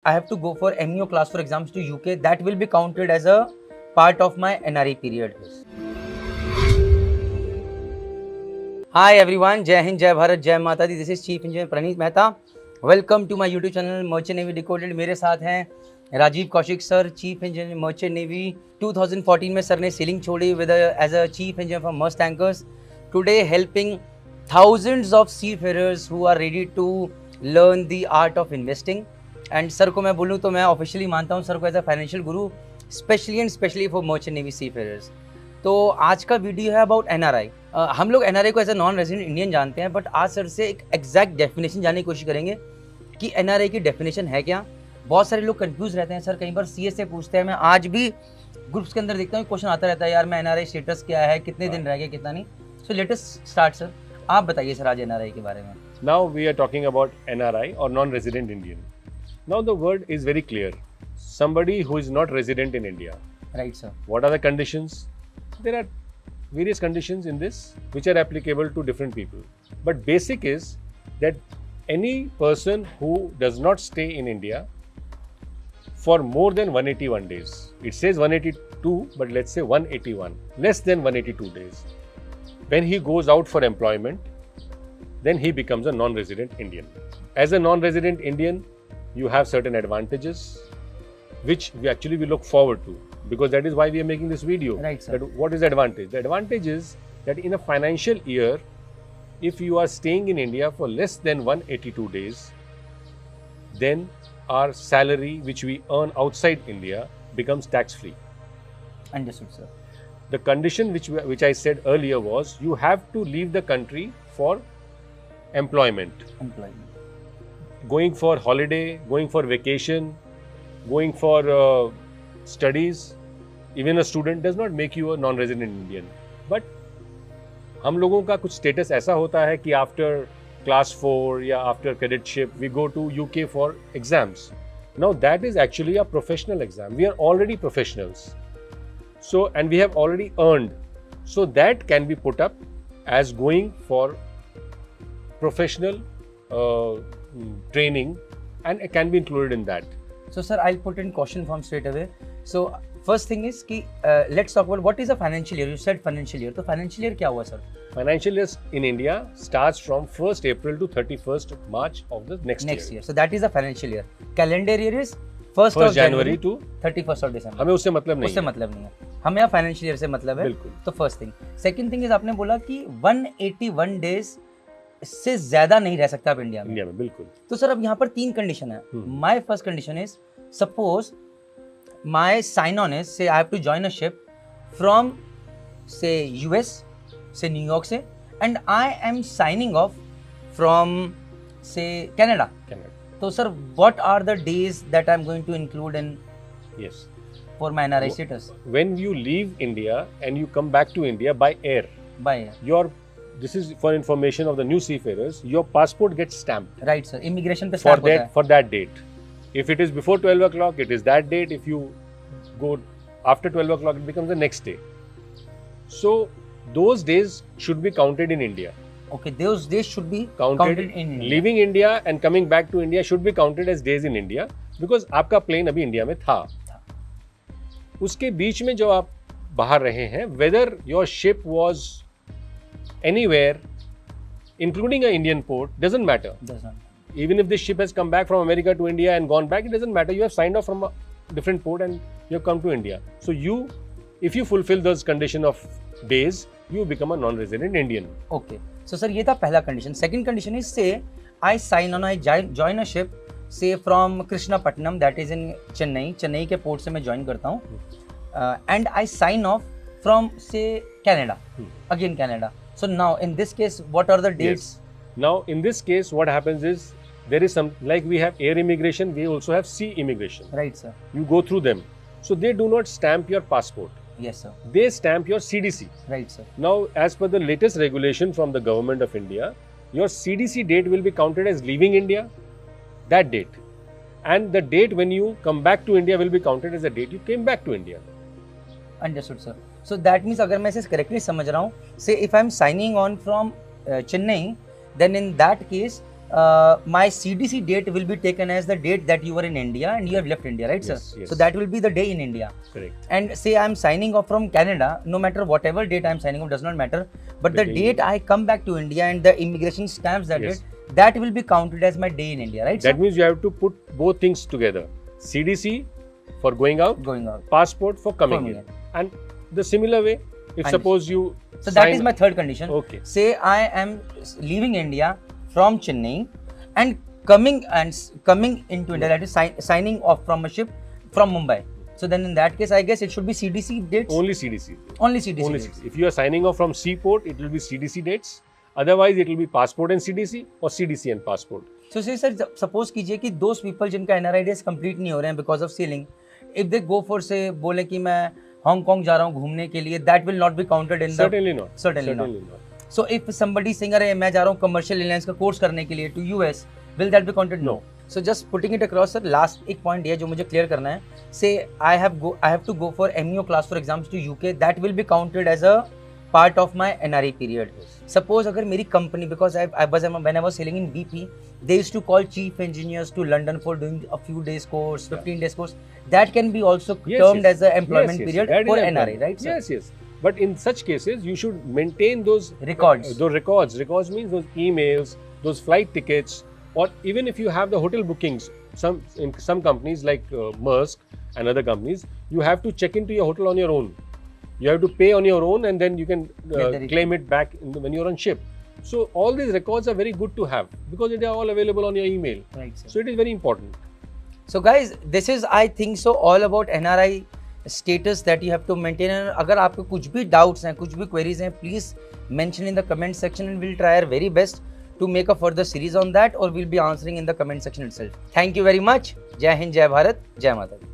I have to go for MEO class for exams to UK, that will be counted as a part of my NRI period. Hi everyone, Jai Hind, Jai Bharat, Jai Mata Di. This is Chief Engineer Praneeth Mehta. Welcome to my YouTube channel Merchant Navy Decoded. मेरे साथ हैं Rajiv Kaushik sir, chief engineer merchant navy. 2014 में sir ने sailing छोड़ी with as a chief engineer for Maersk tankers. Today helping thousands of seafarers who are ready to learn the art of investing. And sir को मैं बोलूँ तो मैं officially मानता हूँ सर को as a financial Guru, specially for merchant navy seafarers. तो आज का वीडियो है अबाउट एनआरआई. हम लोग एनआरआई को as a non resident Indian जानते हैं, बट आज सर से एक एग्जैक्ट डेफिनेशन जानने की कोशिश करेंगे कि एनआरआई की डेफिनेशन है क्या. बहुत सारे लोग कंफ्यूज रहते हैं सर, कई बार सीए से पूछते हैं. मैं आज भी ग्रुप्स के अंदर देखता हूँ क्वेश्चन आता रहता है, यार मैं एनआरआई स्टेटस क्या है, कितने दिन रह गए, कितना नहीं. So let us start sir. आप बताइए सर आज एनआरआई के बारे में. Now we are talking about NRI or non-resident Indian. Now the word is very clear. Somebody who is not resident in India. Right sir. What are the conditions? There are various conditions in this which are applicable to different people. But basic is that any person who does not stay in India for more than 181 days. It says 182, but let's say 181. Less than 182 days. When he goes out for employment, then he becomes a non-resident Indian. As a non-resident Indian, you have certain advantages which we look forward to, because that is why we are making this video. Right, sir. That what is the advantage? The advantage is that in a financial year, if you are staying in India for less than 182 days, then our salary which we earn outside India becomes tax-free. Understood sir. The condition which I said earlier was you have to leave the country for employment. Going for holiday, going for vacation, going for studies. Even a student does not make you a non-resident Indian. But हम लोगों का कुछ status ऐसा होता है कि after class 4 या after cadetship we go to UK for exams. Now that is actually a professional exam. We are already professionals. So, and we have already earned. So that can be put up as going for professional training, and it can be included in that. So sir, I'll put in question form straight away. So first thing is कि let's talk about what is a financial year. You said financial year. तो financial year क्या हुआ sir? Financial year in India starts from 1st April to 31st March of the next year. So that is a financial year. Calendar year is 1st of January to 31st of December. हमें उससे मतलब नहीं. उससे मतलब नहीं है. हमें यहाँ फाइनेंशियल ईयर से मतलब है. बिल्कुल. तो first thing. Second thing is आपने बोला कि 181 डेज से ज्यादा नहीं रह सकता आप इंडिया में. इंडिया में बिल्कुल. तो सर अब यहाँ पर 3 कंडीशन है. My first condition is suppose my sign on is say I have to join a ship from say US say New York say, and I am signing off from say Canada. तो sir what are the days that I am going to include in yes for my NRI status? When you leave India and you come back to India by air, this is for information of the new seafarers, your passport gets stamped. Right sir. Immigration पे stamp होता है. For that date. If it is before 12 o'clock, it is that date. If you go after 12 o'clock, it becomes the next day. So those days should be counted in India. Okay, those days should be counted in India. Leaving India and coming back to India should be counted as days in India, because आपका plane अभी India में था. उसके बीच में जो आप बाहर रहे हैं, whether your ship was anywhere including an Indian port, doesn't matter. Even if this ship has come back from America to India and gone back, it doesn't matter. You have signed off from a different port and you have come to India. So if you fulfill those condition of days, you become a non-resident Indian. Okay. So sir, ये था पहला condition. Second condition is say I sign on, I join a ship say from Krishnapatnam, that is in Chennai के port से मैं join करता हूँ, and I sign off from say Canada, again Canada. So now in this case, what are the dates? Yes. Now in this case, what happens is there is some, like we have air immigration, we also have sea immigration. Right sir. You go through them. So they do not stamp your passport. Yes sir. They stamp your CDC. Right sir. Now as per the latest regulation from the government of India, your CDC date will be counted as leaving India. That date, and the date when you come back to India will be counted as the date you came back to India. Understood sir. So that means अगर मैं इसे correctly समझ रहा हूँ, say if I am signing on from Chennai, then in that case my CDC date will be taken as the date that you were in India and you have left India, right, Yes, sir? yes. So that will be the day in India. Correct. And say I'm signing off from Canada, no matter whatever date I'm signing off, does not matter. But The the day- date I come back to India and the immigration stamps that Yes. date, that will be counted as my day in India, right? That sir? means you have to put both things together. CDC for going out, Going out. passport for coming Coming in. And the similar way, if And- suppose you So that sign- is my third condition. Okay. Say I am leaving India from Chennai and coming into India, that is signing off from a ship from Mumbai. So then in that case, I guess it should be CDC dates. Only CDC. Only CDC Only dates. CDC. If you are signing off from seaport, it will be CDC dates. Otherwise, it will be passport and CDC or CDC and passport. So say sir, suppose कीजिए कि those people जिनका NRI days complete नहीं हो रहे हैं because of sealing, if they go for say बोले कि मैं हांगकांग जा रहा हूँ घूमने के लिए, that will not be counted in the Certainly not. Certainly not. So if somebody saying अरे मैं जा रहा हूँ commercial airlines का कोर्स करने के लिए to US, will that be counted? No. So just putting it across sir, last एक point ये जो मुझे clear करना है, say I have to go for MEO class for exams to UK, that will be counted as a part of my NRE period. Suppose अगर मेरी company, because when I was sailing in BP, they used to call chief engineers to London for doing a few days course, 15 days course. That can be also termed as an employment period that is for employment. NRE, right, sir? Yes, yes. But in such cases, you should maintain those Records. Those records. Records means those emails, those flight tickets, or even if you have the hotel bookings. In some companies like Maersk and other companies, you have to check into your hotel on your own. You have to pay on your own, and then you can claim it back when you're on ship. So all these records are very good to have because they are all available on your email. Right, sir. So it is very important. So guys, this is I think so all about NRI status that you have to maintain. And अगर आपको कुछ भी doubts हैं, कुछ भी queries हैं, please mention in the comment section and we'll try our very best to make a further series on that, or we'll be answering in the comment section itself. Thank you very much. जय हिंद, जय भारत, जय माता दी.